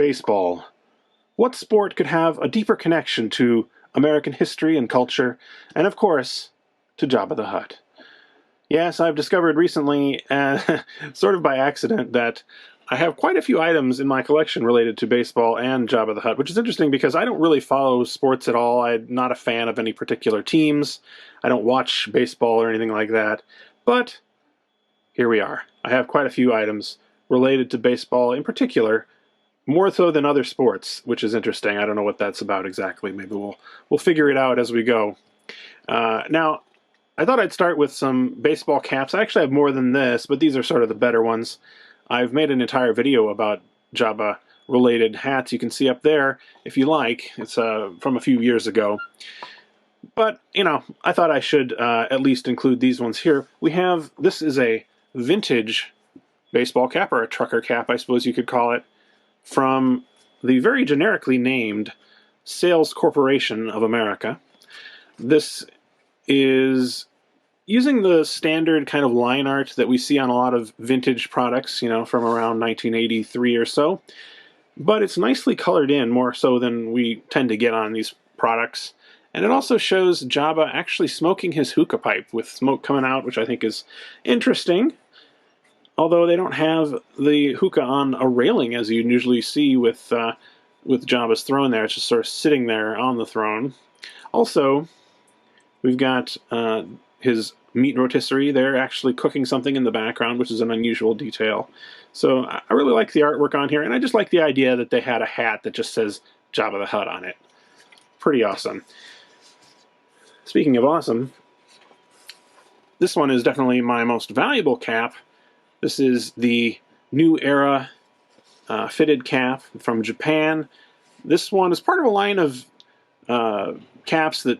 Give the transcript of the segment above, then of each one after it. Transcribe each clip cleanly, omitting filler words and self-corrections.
Baseball. What sport could have a deeper connection to American history and culture, and of course, to Jabba the Hutt? Yes, I've discovered recently, sort of by accident, that I have quite a few items in my collection related to baseball and Jabba the Hutt, which is interesting because I don't really follow sports at all. I'm not a fan of any particular teams. I don't watch baseball or anything like that. But here we are. I have quite a few items related to baseball in particular, more so than other sports, which is interesting. I don't know what that's about exactly. Maybe we'll figure it out as we go. Now, I thought I'd start with some baseball caps. I actually have more than this, but these are sort of the better ones. I've made an entire video about Jabba-related hats. You can see up there, if you like. It's from a few years ago. But, you know, I thought I should at least include these ones here. This is a vintage baseball cap, or a trucker cap, I suppose you could call it, from the very generically named Sales Corporation of America. This is using the standard kind of line art that we see on a lot of vintage products, you know, from around 1983 or so. But it's nicely colored in, more so than we tend to get on these products. And it also shows Jabba actually smoking his hookah pipe with smoke coming out, which I think is interesting. Although they don't have the hookah on a railing as you usually see with Jabba's throne there. It's just sort of sitting there on the throne. Also, we've got his meat rotisserie there actually cooking something in the background, which is an unusual detail. So I really like the artwork on here, and I just like the idea that they had a hat that just says Jabba the Hutt on it. Pretty awesome. Speaking of awesome, this one is definitely my most valuable cap. This is the New Era fitted cap from Japan. This one is part of a line of caps that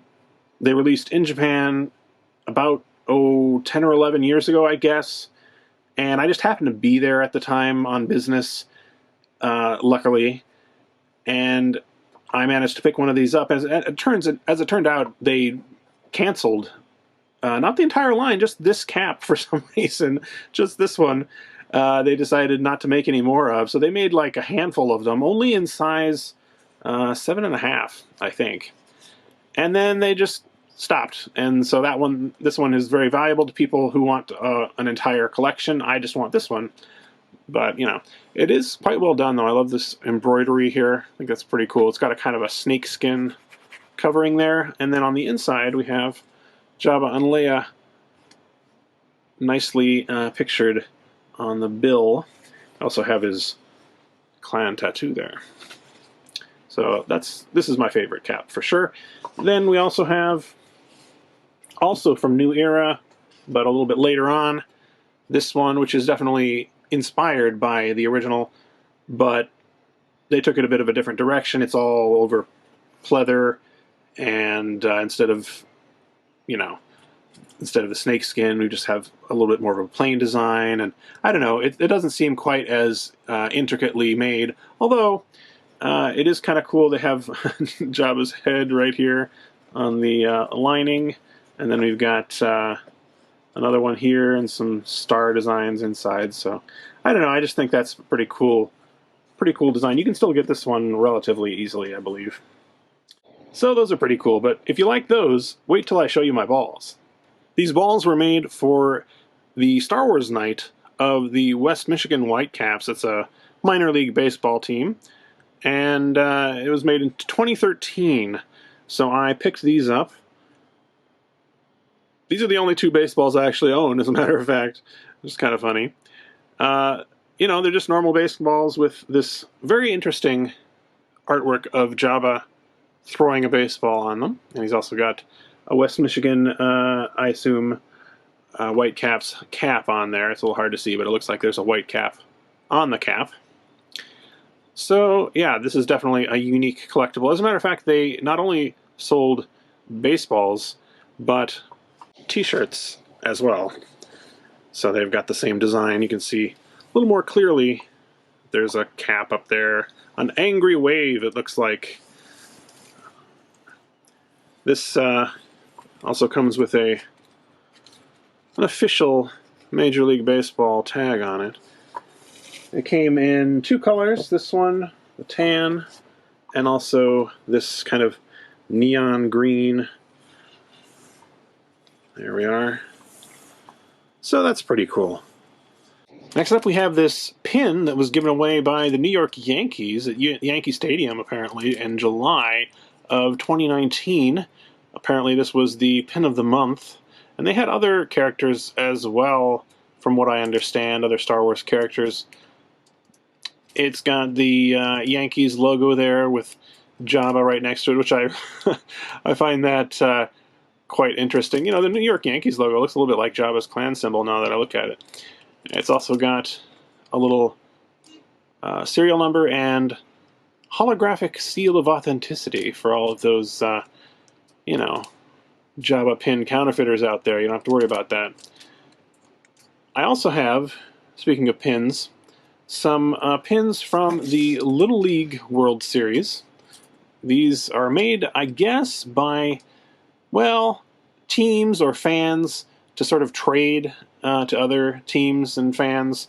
they released in Japan about 10 or 11 years ago, I guess. And I just happened to be there at the time on business, luckily. And I managed to pick one of these up. As it turned out, they canceled not the entire line, just this cap for some reason. Just this one, they decided not to make any more of. So they made like a handful of them, only in size 7.5, I think. And then they just stopped. And so this one is very valuable to people who want an entire collection. I just want this one. But, you know, it is quite well done, though. I love this embroidery here. I think that's pretty cool. It's got a kind of a snakeskin covering there. And then on the inside, we have Jabba and Leia nicely pictured on the bill. I also have his clan tattoo there. So this is my favorite cap for sure. Then we also have, also from New Era, but a little bit later on, this one, which is definitely inspired by the original, but they took it a bit of a different direction. It's all over pleather, and instead of the snake skin, we just have a little bit more of a plain design. And I don't know, it doesn't seem quite as intricately made, although it is kind of cool. They have Jabba's head right here on the lining, and then we've got another one here and some star designs inside. So I don't know, I just think that's pretty cool design. You can still get this one relatively easily, I believe. So those are pretty cool, but if you like those, wait till I show you my balls. These balls were made for the Star Wars night of the West Michigan Whitecaps. It's a minor league baseball team, and it was made in 2013. So I picked these up. These are the only two baseballs I actually own, as a matter of fact. It's kind of funny. You know, they're just normal baseballs with this very interesting artwork of Jabba throwing a baseball on them. And he's also got a West Michigan, I assume, Whitecaps cap on there. It's a little hard to see, but it looks like there's a white cap on the cap. So, yeah, this is definitely a unique collectible. As a matter of fact, they not only sold baseballs, but t-shirts as well. So they've got the same design. You can see a little more clearly. There's a cap up there. An angry wave, it looks like. This also comes with an official Major League Baseball tag on it. It came in two colors. This one, the tan, and also this kind of neon green. There we are. So that's pretty cool. Next up, we have this pin that was given away by the New York Yankees at Yankee Stadium, apparently, in July of 2019. Apparently, this was the pin of the month. And they had other characters as well, from what I understand, other Star Wars characters. It's got the Yankees logo there with Jabba right next to it, which I find that quite interesting. You know, the New York Yankees logo looks a little bit like Jabba's clan symbol now that I look at it. It's also got a little serial number and holographic seal of authenticity for all of those, you know, Jabba pin counterfeiters out there. You don't have to worry about that. I also have, speaking of pins, some pins from the Little League World Series. These are made, I guess, by, well, teams or fans to sort of trade to other teams and fans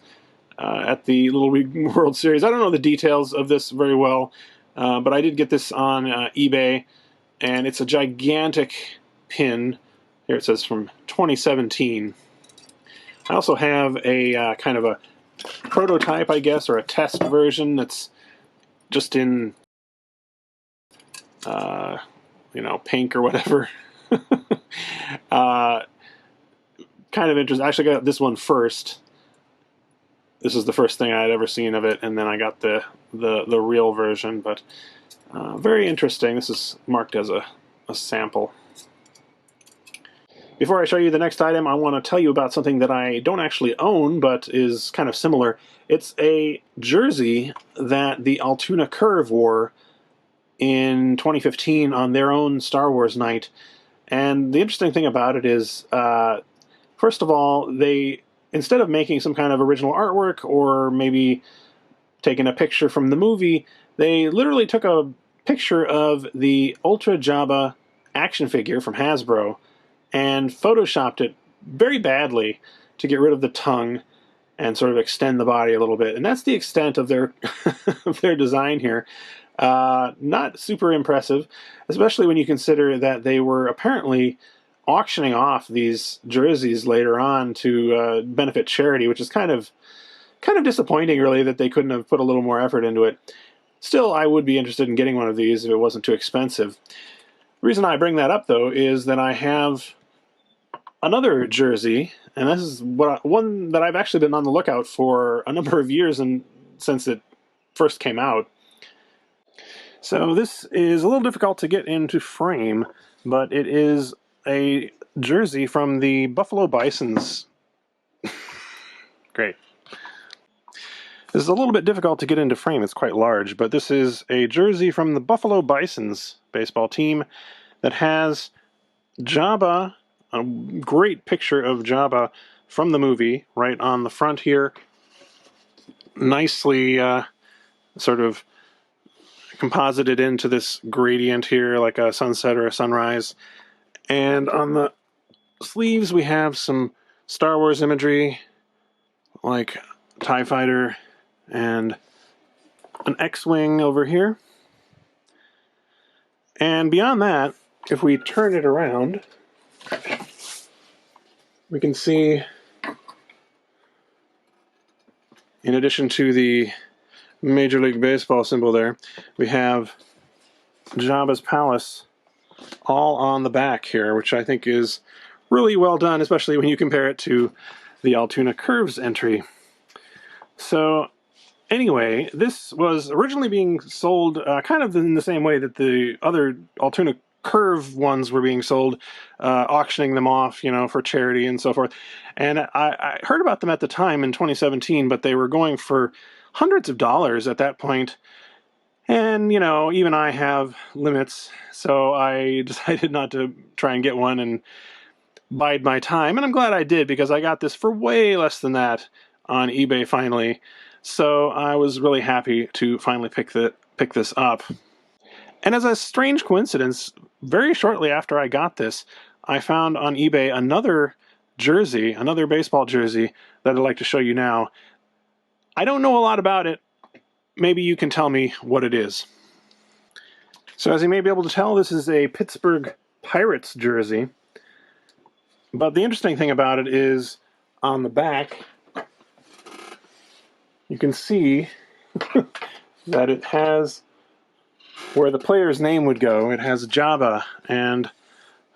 at the Little League World Series. I don't know the details of this very well, but I did get this on eBay, and it's a gigantic pin. Here it says from 2017. I also have a kind of a prototype, I guess, or a test version that's just in, you know, pink or whatever. Kind of interesting. I actually got this one first. This is the first thing I had ever seen of it, and then I got the real version. But very interesting. This is marked as a sample. Before I show you the next item, I want to tell you about something that I don't actually own, but is kind of similar. It's a jersey that the Altoona Curve wore in 2015 on their own Star Wars night. And the interesting thing about it is, first of all, they, instead of making some kind of original artwork or maybe taking a picture from the movie, they literally took a picture of the Ultra Jabba action figure from Hasbro and photoshopped it very badly to get rid of the tongue and sort of extend the body a little bit. And that's the extent of their of their design here. Not super impressive, especially when you consider that they were apparently auctioning off these jerseys later on to benefit charity, which is kind of disappointing, really, that they couldn't have put a little more effort into it. Still, I would be interested in getting one of these if it wasn't too expensive. The reason I bring that up, though, is that I have another jersey, and this is one that I've actually been on the lookout for a number of years and since it first came out. So this is a little difficult to get into frame, but it is a jersey from the Buffalo Bisons. Great. This is a little bit difficult to get into frame. It's quite large, but this is a jersey from the Buffalo Bisons baseball team that has Jabba, a great picture of Jabba from the movie right on the front here. Nicely sort of composited into this gradient here, like a sunset or a sunrise. And on the sleeves we have some Star Wars imagery, like TIE Fighter and an X-Wing over here. And beyond that, if we turn it around, we can see, in addition to the Major League Baseball symbol there, we have Jabba's Palace all on the back here, which I think is really well done, especially when you compare it to the Altoona Curve's entry. So anyway, this was originally being sold kind of in the same way that the other Altoona Curve ones were being sold, auctioning them off, you know, for charity and so forth. And I heard about them at the time in 2017, but they were going for hundreds of dollars at that point. And, you know, even I have limits, so I decided not to try and get one and bide my time. And I'm glad I did, because I got this for way less than that on eBay finally. So I was really happy to finally pick this up. And as a strange coincidence, very shortly after I got this, I found on eBay another jersey, another baseball jersey that I'd like to show you now. I don't know a lot about it. maybe you can tell me what it is. So as you may be able to tell, this is a Pittsburgh Pirates jersey. But the interesting thing about it is on the back, you can see that it has where the player's name would go. It has Jabba and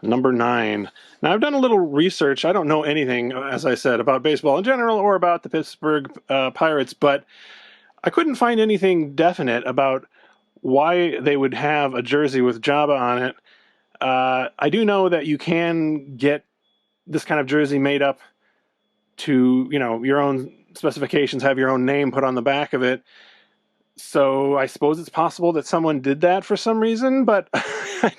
number 9. Now, I've done a little research. I don't know anything, as I said, about baseball in general or about the Pittsburgh Pirates, but I couldn't find anything definite about why they would have a jersey with Jabba on it. I do know that you can get this kind of jersey made up to, your own specifications, have your own name put on the back of it. So I suppose it's possible that someone did that for some reason, but I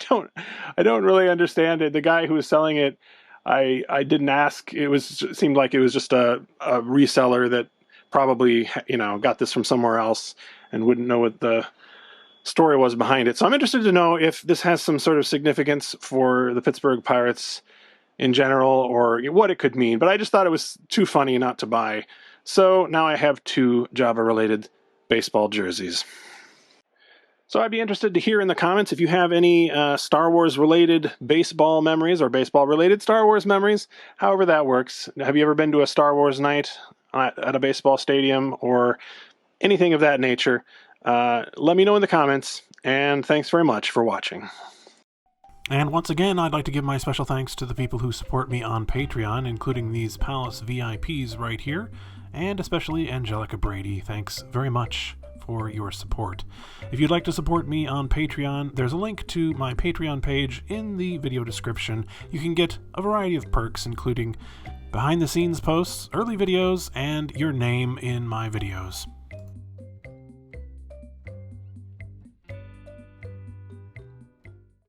don't really understand it. The guy who was selling it, I didn't ask. It seemed like it was just a reseller that probably, got this from somewhere else and wouldn't know what the story was behind it. So I'm interested to know if this has some sort of significance for the Pittsburgh Pirates in general, or what it could mean. But I just thought it was too funny not to buy. So now I have 2 Jabba-related baseball jerseys. So I'd be interested to hear in the comments if you have any Star Wars-related baseball memories or baseball-related Star Wars memories, however that works. Have you ever been to a Star Wars night at a baseball stadium or anything of that nature? Let me know in the comments, and thanks very much for watching. And once again, I'd like to give my special thanks to the people who support me on Patreon, including these Palace VIPs right here, and especially Angelica Brady. Thanks very much for your support. If you'd like to support me on Patreon, there's a link to my Patreon page in the video description. You can get a variety of perks, including behind-the-scenes posts, early videos, and your name in my videos.